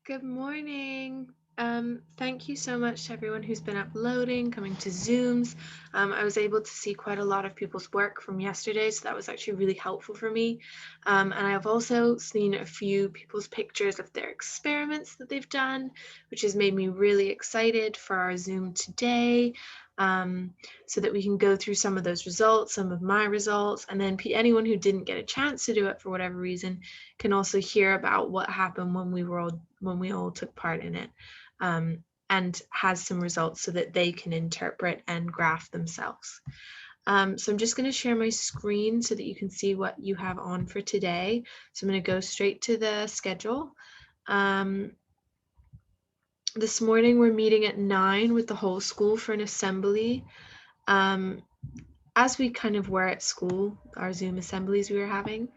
Good morning. Thank you so much to everyone who's been uploading, coming to Zooms. I was able to see quite a lot of people's work from yesterday, so that was actually really helpful for me. And I've also seen a few people's pictures of their experiments that they've done, which has made me really excited for our Zoom today. So that we can go through some of those results, some of my results, and then anyone who didn't get a chance to do it for whatever reason can also hear about what happened when we all took part in it, and has some results so that they can interpret and graph themselves. So I'm just going to share my screen so that you can see what you have on for today. So I'm going to go straight to the schedule. This morning we're meeting at 9 with the whole school for an assembly. As we kind of were at school, our Zoom assemblies we were having.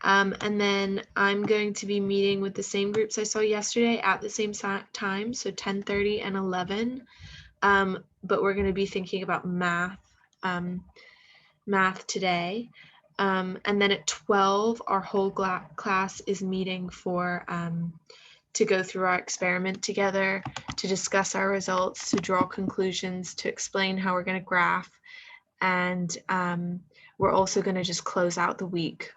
And then I'm going to be meeting with the same groups I saw yesterday at the same time, so 10:30 and 11. But we're going to be thinking about math today. And then at 12, our whole class is meeting to go through our experiment together, to discuss our results, to draw conclusions, to explain how we're going to graph. And we're also going to just close out the week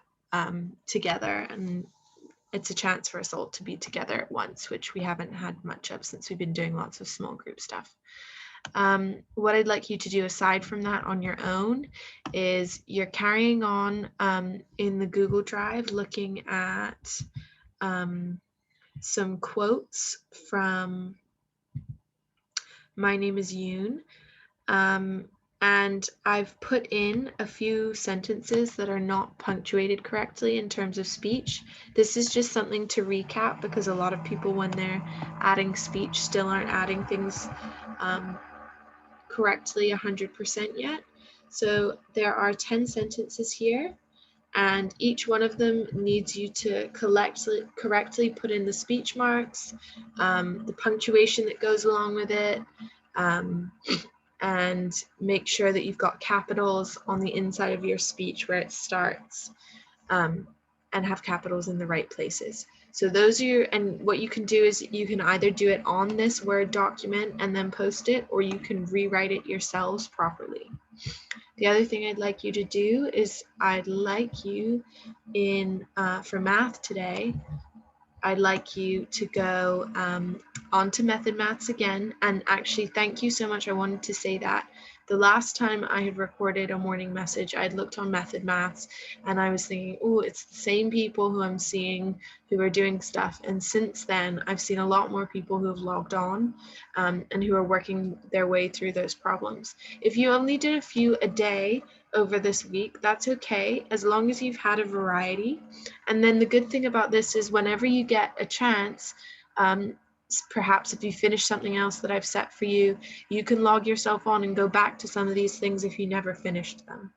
together, and it's a chance for us all to be together at once, which we haven't had much of since we've been doing lots of small group stuff. What I'd like you to do aside from that on your own is you're carrying on in the Google Drive, looking at some quotes from My Name is Yoon. And I've put in a few sentences that are not punctuated correctly in terms of speech. This is just something to recap because a lot of people, when they're adding speech, still aren't adding things correctly 100% yet. So there are 10 sentences here, and each one of them needs you to correctly put in the speech marks, the punctuation that goes along with it, and make sure that you've got capitals on the inside of your speech where it starts, and have capitals in the right places. So those are and what you can do is you can either do it on this Word document and then post it, or you can rewrite it yourselves properly. The other thing I'd like you to do is I'd like you for math today, I'd like you to go onto Method Maths again. And actually, thank you so much. I wanted to say that the last time I had recorded a morning message, I'd looked on Method Maths and I was thinking, oh, it's the same people who I'm seeing who are doing stuff. And since then, I've seen a lot more people who have logged on and who are working their way through those problems. If you only did a few a day over this week, that's okay, as long as you've had a variety. And then the good thing about this is whenever you get a chance, perhaps if you finish something else that I've set for you, you can log yourself on and go back to some of these things if you never finished them.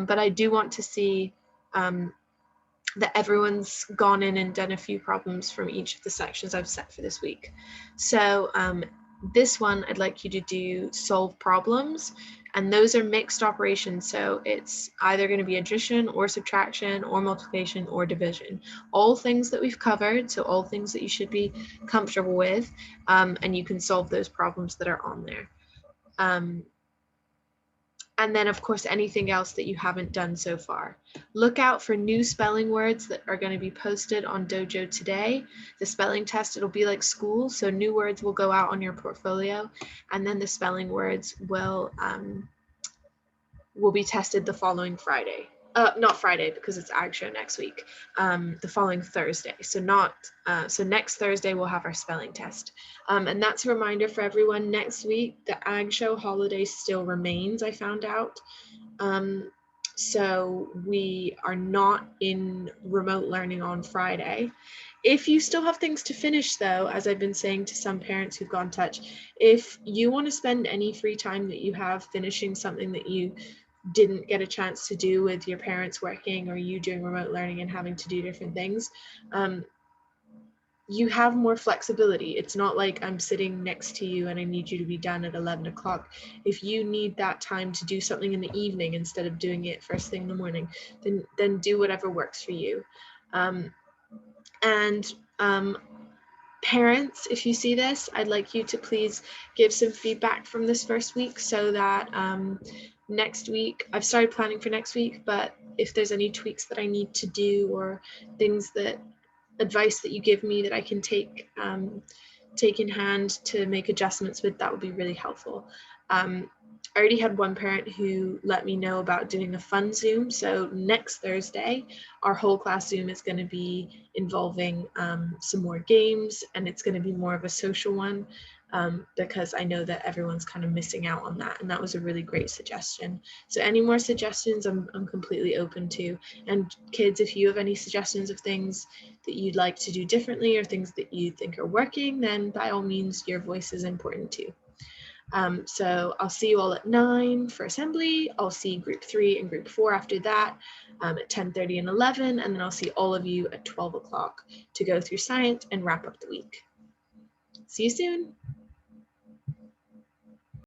But I do want to see that everyone's gone in and done a few problems from each of the sections I've set for this week. So this one, I'd like you to do solve problems, and those are mixed operations. So it's either going to be addition or subtraction or multiplication or division, all things that we've covered. So all things that you should be comfortable with, and you can solve those problems that are on there. And then, of course, anything else that you haven't done so far. Look out for new spelling words that are going to be posted on Dojo today. The spelling test, it'll be like school, so new words will go out on your portfolio, and then the spelling words will be tested the following Friday. Not Friday, because it's Ag Show next week. The following Thursday. So next Thursday we'll have our spelling test. And that's a reminder for everyone. Next week the Ag Show holiday still remains, I found out. So we are not in remote learning on Friday. If you still have things to finish, though, as I've been saying to some parents who've gone touch, if you want to spend any free time that you have finishing something that you didn't get a chance to do with your parents working or you doing remote learning and having to do different things, you have more flexibility. It's not like I'm sitting next to you and I need you to be done at 11 o'clock. If you need that time to do something in the evening instead of doing it first thing in the morning, then do whatever works for you. Parents, if you see this, I'd like you to please give some feedback from this first week so that next week, I've started planning for next week, but if there's any tweaks that I need to do or things that, advice that you give me that I can take in hand to make adjustments with, that would be really helpful. I already had one parent who let me know about doing a fun Zoom. So next Thursday, our whole class Zoom is going to be involving some more games, and it's going to be more of a social one because I know that everyone's kind of missing out on that. And that was a really great suggestion. So any more suggestions, I'm completely open to. And kids, if you have any suggestions of things that you'd like to do differently or things that you think are working, then by all means, your voice is important too. So I'll see you all at 9 for assembly. I'll see group 3 and group 4 after that at 10:30 and 11, and then I'll see all of you at 12 o'clock to go through science and wrap up the week. See you soon.